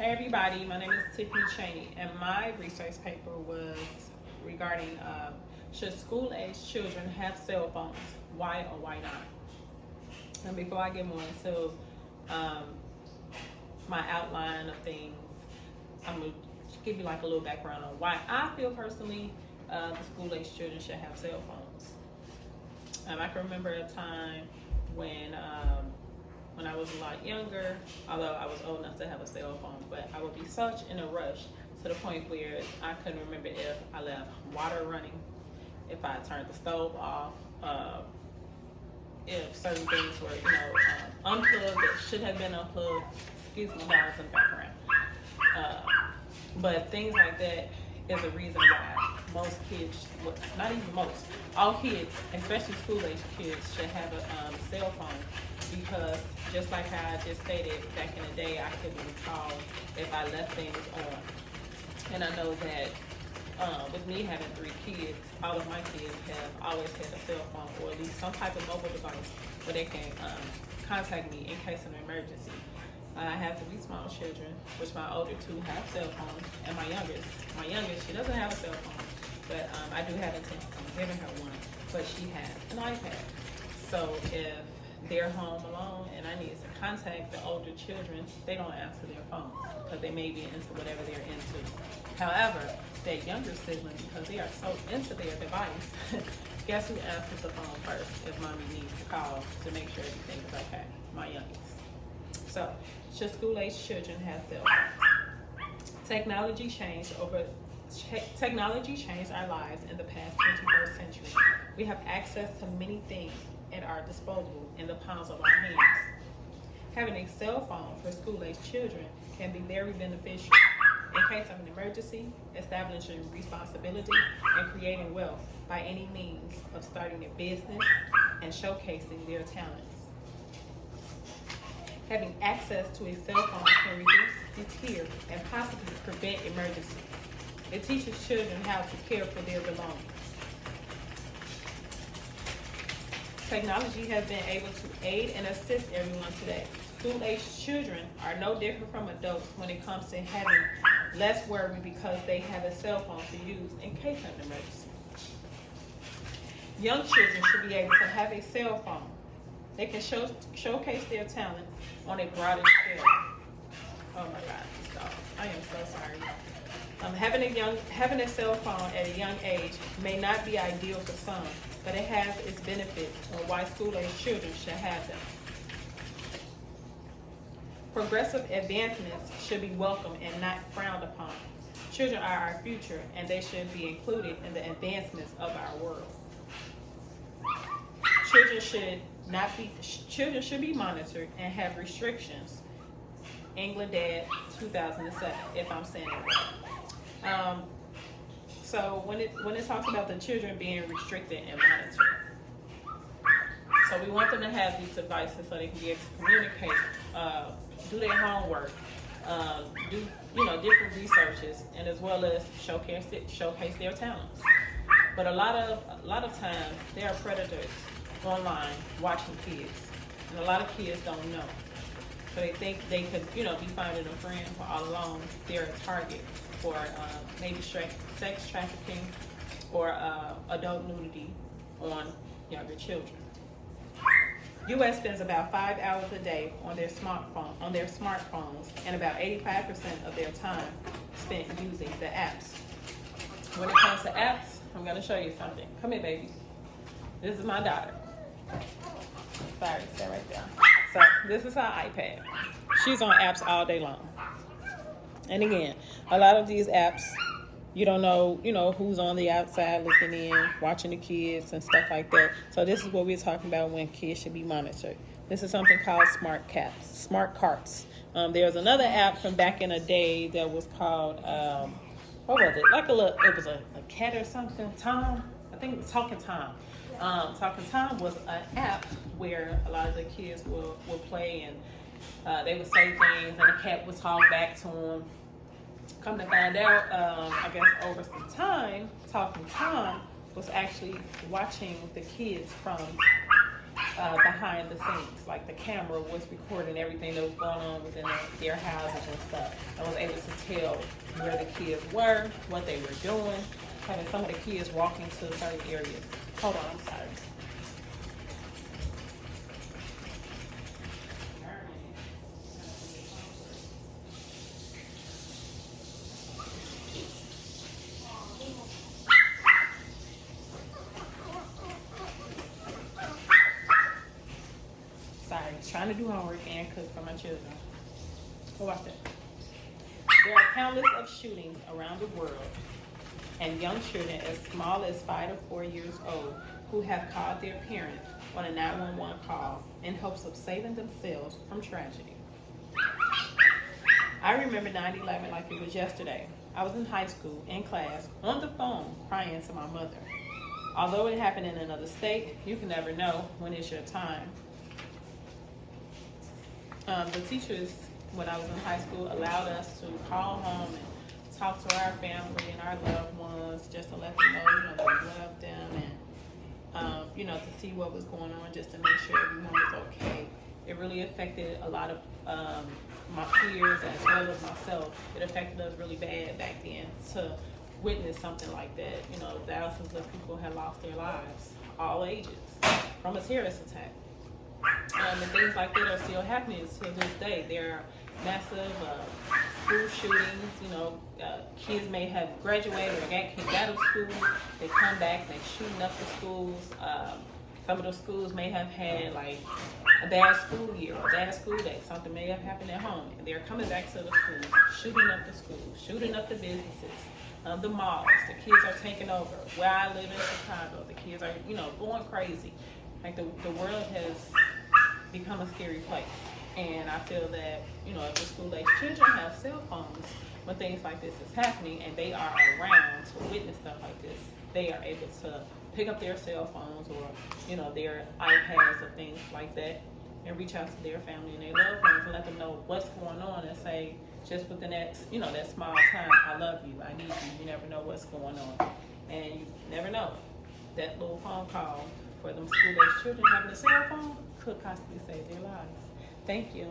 Hey everybody, my name is Tiffany Cheney, and my research paper was regarding should school-age children have cell phones? Why or why not? And before I get more into my outline of things, I'm gonna give you like a little background on why I feel personally the school-age children should have cell phones. I can remember a time when I was a lot younger, although I was old enough to have a cell phone, but I would be such in a rush to the point where I couldn't remember if I left water running, if I turned the stove off, if certain things were, unplugged that should have been unplugged. Excuse me, that was in the background. But things like that is a reason why most kids, not even most, all kids, especially school-age kids, should have a cell phone, because just like how I just stated, back in the day, I couldn't recall if I left things on. And I know that with me having 3 kids, all of my kids have always had a cell phone, or at least some type of mobile device where they can contact me in case of an emergency. I have 3 small children, which my older 2 have cell phones, and my youngest, she doesn't have a cell phone, but I do have intentions on giving her one, but she has an iPad. So if they're home alone and I need to contact the older children, they don't answer their phone because they may be into whatever they're into. However, that younger sibling, because they are so into their device, guess who answers the phone first if mommy needs to call to make sure everything is okay? My youngest. So, should school-age children have cell phones? Technology changed our lives in the past 21st century. We have access to many things at our disposal in the palms of our hands. Having a cell phone for school-age children can be very beneficial in case of an emergency, establishing responsibility, and creating wealth by any means of starting a business and showcasing their talents. Having access to a cell phone can reduce, deter, and possibly prevent emergencies. It teaches children how to care for their belongings. Technology has been able to aid and assist everyone today. School-aged children are no different from adults when it comes to having less worry because they have a cell phone to use in case of an emergency. Young children should be able to have a cell phone. They can showcase their talent on a broader scale. Oh my God, this dog. I am so sorry. Having a cell phone at a young age may not be ideal for some, but it has its benefits on why school-age children should have them. Progressive advancements should be welcomed and not frowned upon. Children are our future, and they should be included in the advancements of our world. Children should be monitored and have restrictions. England Dad, 2007, if I'm saying it right. So when it talks about the children being restricted and monitored, so we want them to have these devices so they can be able to communicate, do their homework, do different researches, and as well as showcase their talents. But a lot of times there are predators online watching kids, and a lot of kids don't know. So they think they could, be finding a friend, but all along they're a target for maybe sex trafficking or adult nudity on younger children. U.S. spends about 5 hours a day on their smartphones, and about 85% of their time spent using the apps. When it comes to apps, I'm going to show you something. Come here, baby. This is my daughter. Sorry, stay right there. So this is her iPad. She's on apps all day long. And again, a lot of these apps, you don't know, who's on the outside looking in, watching the kids and stuff like that. So this is what we're talking about when kids should be monitored. This is something called smart carts. There's another app from back in the day that was called, what was it? It was a cat or something. Tom? I think it was Talking Tom. Talking Tom was an app where a lot of the kids will play, and they would say things, and the cat would talk back to them. Come to find out, I guess over some time, Talking Tom was actually watching the kids from behind the scenes. Like the camera was recording everything that was going on within their houses and stuff. I was able to tell where the kids were, what they were doing, having some of the kids walking to certain areas. Hold on, I'm sorry. Sorry, trying to do homework and cook for my children. Go watch that. There are countless of shootings around the world, and young children as small as 5 to 4 years old who have called their parents on a 911 call in hopes of saving themselves from tragedy. I remember 9/11 like it was yesterday. I was in high school, in class, on the phone, crying to my mother. Although it happened in another state, you can never know when it's your time. The teachers, when I was in high school, allowed us to call home and talk to our family and our loved ones, just to let them know, that we loved them, and to see what was going on, just to make sure everyone was okay. It really affected a lot of my peers as well as myself. It affected us really bad back then to witness something like that. Thousands of people had lost their lives, all ages, from a terrorist attack. And things like that are still happening to this day. There are massive school shootings. Kids may have graduated or got kicked out of school. They come back, they shooting up the schools. Some of the schools may have had like a bad school year or a bad school day. Something may have happened at home, and they're coming back to the schools, shooting up the schools, shooting up the businesses, the malls. The kids are taking over. Where I live in Chicago, the kids are going crazy. Like the world has become a scary place. And I feel that, if the school-age children have cell phones when things like this is happening and they are around to witness stuff like this, they are able to pick up their cell phones or, their iPads or things like that and reach out to their family and their loved ones and let them know what's going on and say, just within that, that small time, I love you, I need you. You never know what's going on. And you never know. That little phone call for them school-age children having a cell phone could possibly save their lives. Thank you.